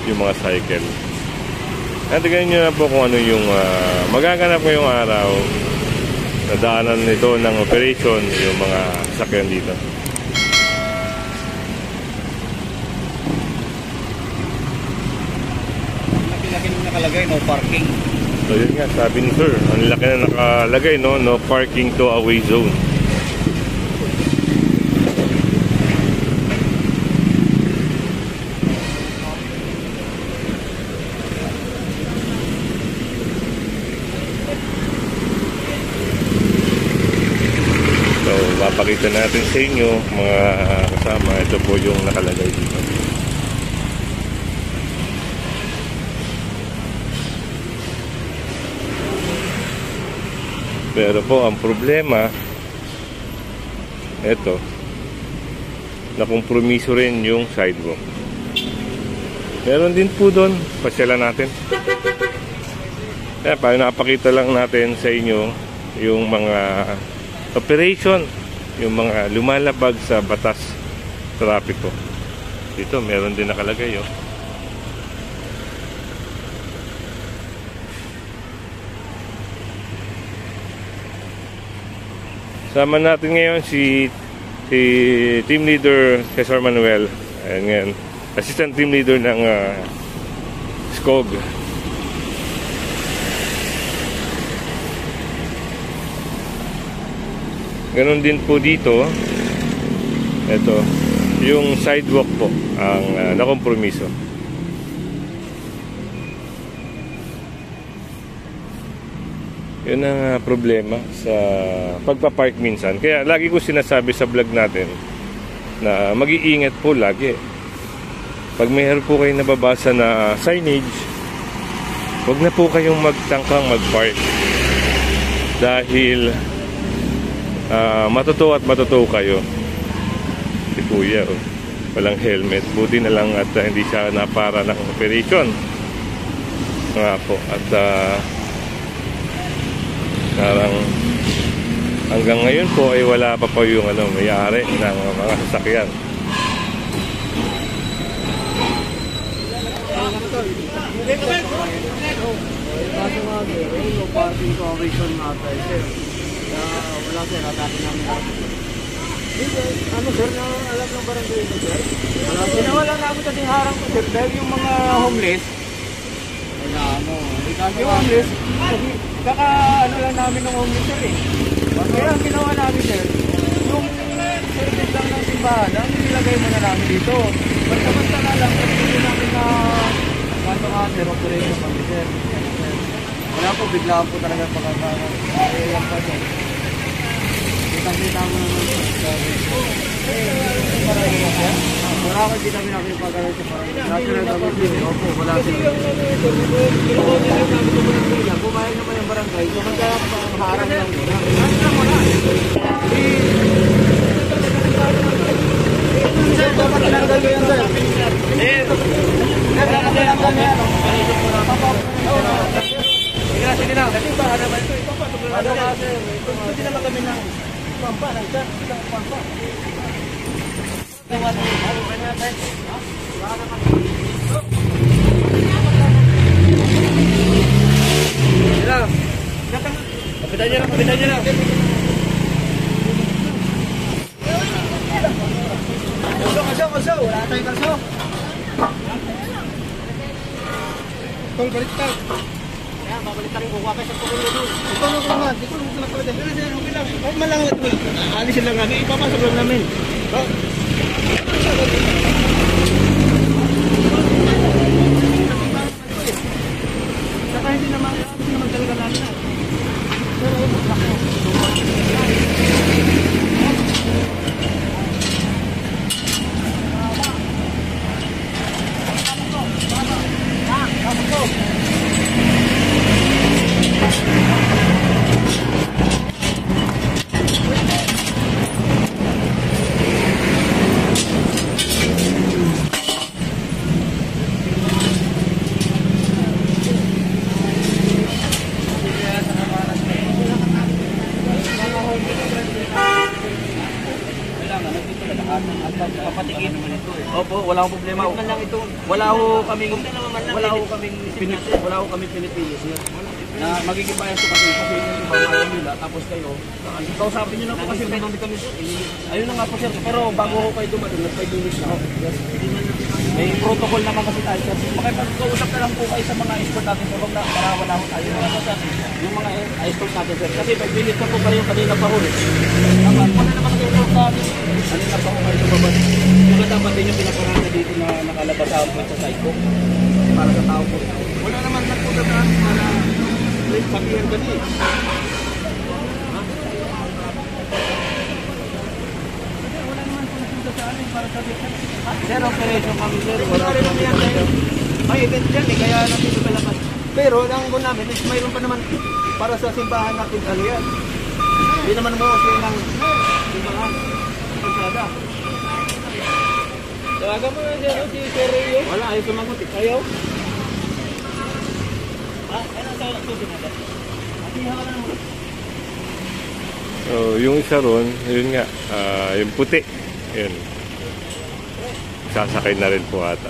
yung mga cycle. At tignan nyo na po kung ano yung magaganap ngayong araw na daanan nito ng operation yung mga sakyan dito. Laki-laki na nakalagay, no parking. So yun nga, sabi ni sir, ang laki na nakalagay, no parking to away zone. Papakita natin sa inyo mga kasama, ito po yung nakalagay dito. Pero po ang problema, ito, nakompromiso rin yung sidewalk. Meron din po doon, pasyalan natin. Kaya para napakita lang natin sa inyo yung mga operation, yung mga lumalabag sa batas trapiko. Dito meron din nakalagay, oh. Sama natin ngayon si Team Leader Cesar Manuel, and ngayon Assistant Team Leader ng SCOG. Ganon din po dito. Ito, yung sidewalk po ang nakompromiso. Yun ang problema sa pagpapark minsan. Kaya lagi ko sinasabi sa vlog natin na mag-iingat po lagi. Pag mayroon po kayong nababasa na signage, huwag na po kayong magtangkang mag-park. Dahil matutuwa at matutuwa kayo. Si kuya, oh, walang helmet. Buti na lang at hindi siya napara ng operation nga po. At parang hanggang ngayon po ay wala pa po yung may-ari ng mga sasakyan. Wala sir, atake namin. Ano sir, alam ng barangay ito sir? Wala namin kasing harang ko sir, dahil yung mga homeless, yung homeless, kaka ano lang namin ng homeless sir eh. Kaya ang ginawa namin sir, yung service lang ng simbahan, ang nilagay mo na namin dito. Basta na lang, kasi namin na kanto nga sir, operation kami sir. Wala po, biglaan po talaga pagkakaroon. Ayan pa sir. Kita mo naman wala ka di kami nakipag-aral sa parang natural na barangay. Opo, wala sila. Kumain naman yung barangay. So magkaharang lang muna. Sir, dapat tinanggal ko yan sir. Sige na. Kasi ba naman ito? Ano nga sir? Pwede naman kami ng pampa lang sir. Isang pampa. Kapitan nyo lang. Kaso. Wala tayong kaso. Tol, baliktad. Kaya, babaliktad rin kukuha kayo sa pukulo doon. Ito na. Dito na pala din. Okay lang. Kahit malangat. Alisin lang namin. Ipapasok lang namin. Saka hindi naman talaga namin na. Pero laki. wala akong problema. Wala ho kaming pinipili, sir. Na magiging bias ko kasi yung iba ayaw nila, tapos kayo, kausapin nyo na po kasi ganun kami, sir. Ayun na nga po, sir. Pero bago ko kayo dumadun, nagpay-dulis na ako. May protocol naman kasi tayo, sir. Makipag-kausap na lang po kayo sa mga expert natin, sir. Para wala ho tayo. Yung mga expert natin, sir. Kasi pag-bilis na po kayo kanina pa ho. Wala naman kayo sa amin. Kanina pa ho kayo lumabas. Yung dapat din yung pinaparada dito na nakalabas sa site ko. Para sa tao po. Wala naman nagpudataan para sabihin ka din. Wala naman po nagpudataan para sabihin. Sir, operation kami, sir. Wala rin naman yan tayo. May event dyan eh, kaya natin ito palaman. Pero ang ko namin is mayroon pa naman para sa simbahan natin ano yan. Hindi naman mo kasi ng simbahan. Pagsada. Tawagan mo na siya, si Sir Rio. Wala, ayaw sumagot eh. Ayaw. Ano sa susunod na ba? So, yung isa ron, yun nga, yung puti. Yun. Sasakay na rin po ata.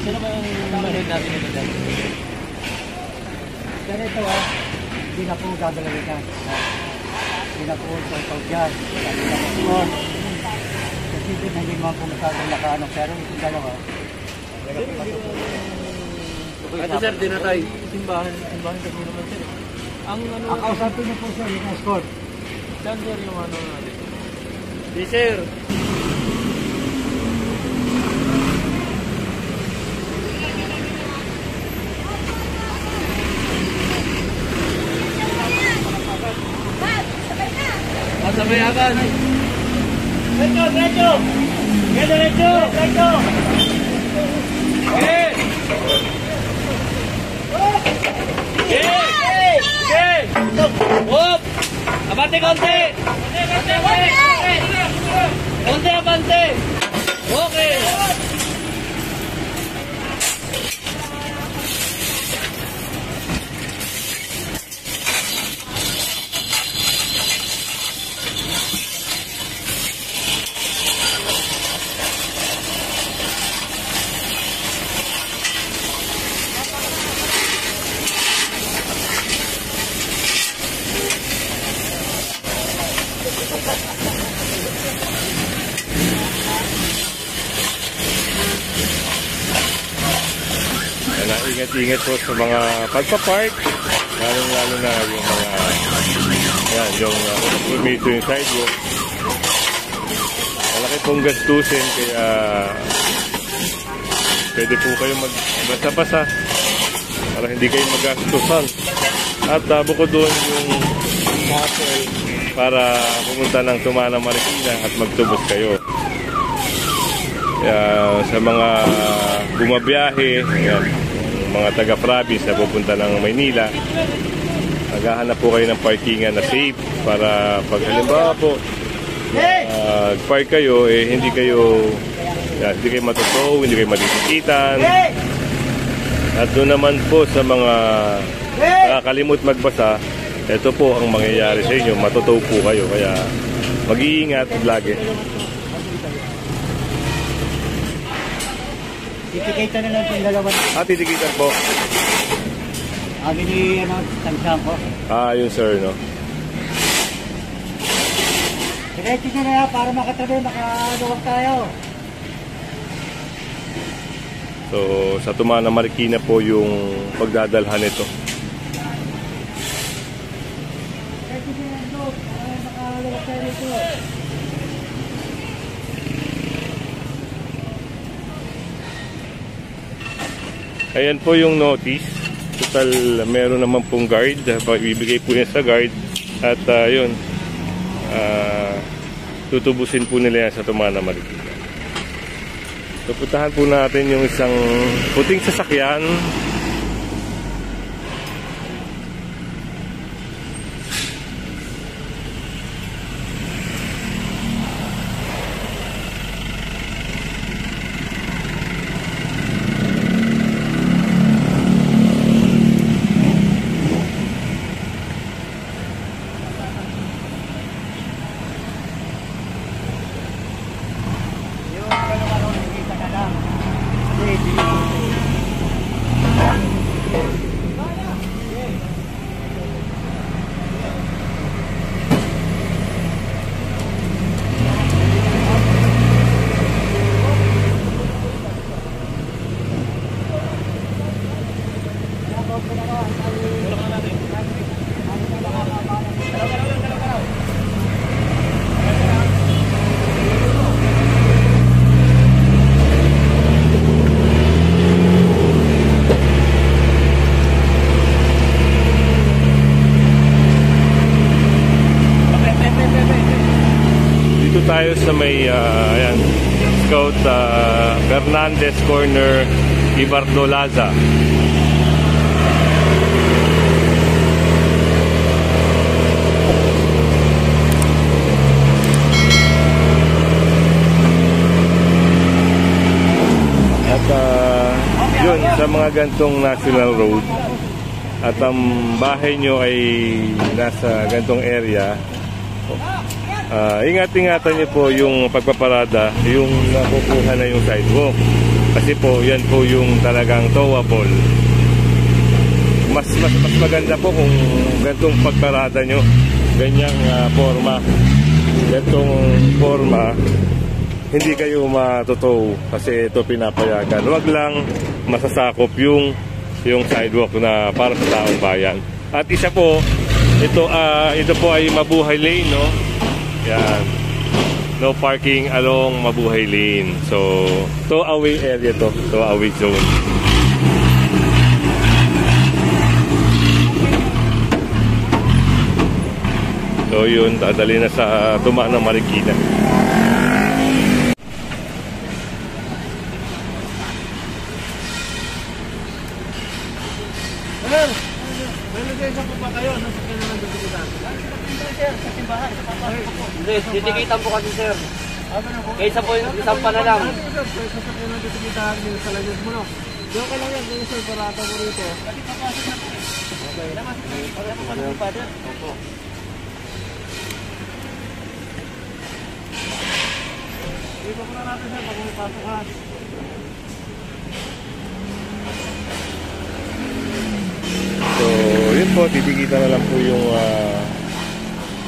Sino ba yung mahid natin ito dyan? Ganito hindi na po gagalawin yan. Hindi na po ito dyan. Hindi na po po. Kasi hindi mo po masyadong nakaano. Pero itong dalawa. Ito sir, di na tayo. Simbahan kasi naman sir. Ang ano... Ang kausapin niyo po sir, yung escort. Saan sir yung ano natin? Di sir. Sabay agad. Diretso! Diretso! Okay! Okay! Hop! Abante konti! Konti abante! Okay! Ingat po sa mga pagpa-park, lalo na yung mga yan, yung permiso yung sidewalk. Malaki pong gastusin, kaya pwede po kayo magbasa-basa para hindi kayo magastusan. At bukod doon yung hassle para pumunta ng Tumana Marikina at magtubos kayo. Kaya sa mga bumabiyahe, yan, mga taga-province na pupunta ng Maynila, maghahanap po kayo ng parkingan na safe para pag halimbawa po park kayo, hindi kayo matutow, hindi kayo matitikitan. At doon naman po sa mga nakakalimot magbasa, ito po ang mangyayari sa inyo, matutow po kayo, kaya mag-iingat lagi. Titikitan na lang yung dalawa. Titikitan po. Sabi ni tansyan ko. Yun sir, no? Diretso na na para makatabi, makaluwag tayo. So, sa Tumana Marikina po yung pagdadalhan nito. Diretso na lang doon, para makaluwag tayo dito. Ayan po yung notice. Total, meron naman pong guard. Ibigay po yan sa guard. At yun, tutubusin po nila yan sa Tumana Marikina. So, puntahan po natin yung isang puting sasakyan. tayo sa may ayan, Scout Fernandez Corner, Ibardolaza. At yun, sa mga gantong national road at ang bahay nyo ay nasa gantong area, ingat-ingatan nyo po yung pagpaparada, yung nakukuha na yung sidewalk. Kasi po, yan po yung talagang towable. Mas maganda po kung gantong pagparada nyo, ganyang forma. Gantong forma, hindi kayo matutow kasi ito pinapayagan. Huwag lang masasakop yung sidewalk na para sa taong bayan. At isa po, ito po ay Mabuhay Lane, no? Yan. No parking along Mabuhay Lane. So, tow-away area to. Tow-away zone. So, yun. Dadali na sa Tumaan ng Marikina. Sir, may lisensya po ba kayo? Nasa kanya ng dutikitan? Sir, sa simbahan. Hindi, titikitan po kasi sir. Kaysa po isang pa na lang. Sir, sa sakyan ng dutikitan, sa lanyos mo, no? Diyan ka lang yan, ganyan sir, parata mo rito. Okay. Ano pa dyan? Opo. Dito po na natin sir, pag umipasok ha. So, yun po, titikita na lang po yung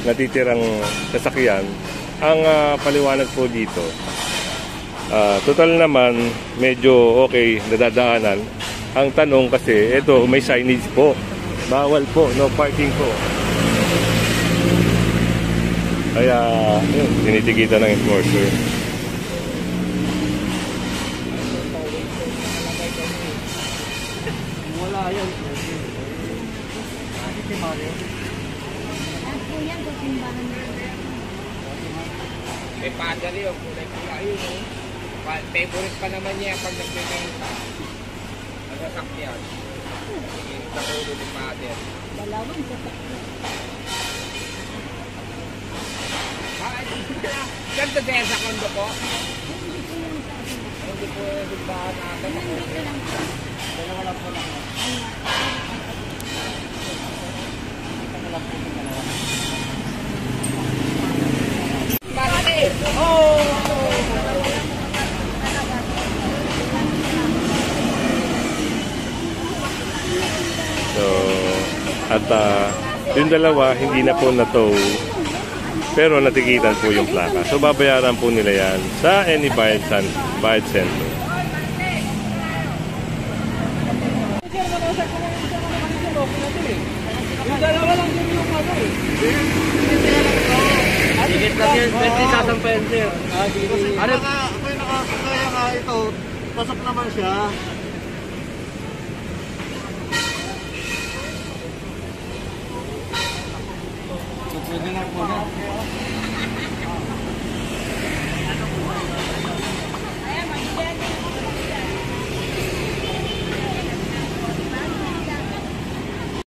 natitirang sasakyan. Ang paliwanag po dito, total naman, medyo okay, nadadaanan. Ang tanong kasi, ito, may signage po. Bawal po, no parking po. Kaya, yun, tinitikita ng enforcer. Wala yan. May padal yun, kulay-kulay yun. Favorite pa naman niya pag nagbibenta. Nasasakyan. Sa ulo ni padal. Dalawang sasakyan. Ganda din sa kondo ko. Hindi ko lang sabi. Hindi po ba natin ako. Hindi ko lang sabi. Dalawa lang po lang. So, at yung dalawa, hindi na po na-tow. Pero natikitan po yung plaka. So, babayaran po nila yan sa any bayad center. Yung dalawa lang din yung ano eh. Higit lang yun, pwede sasampayan sir. Ano? Ako'y nakakaya nga ito. Pasok naman siya. So, pwede na po na.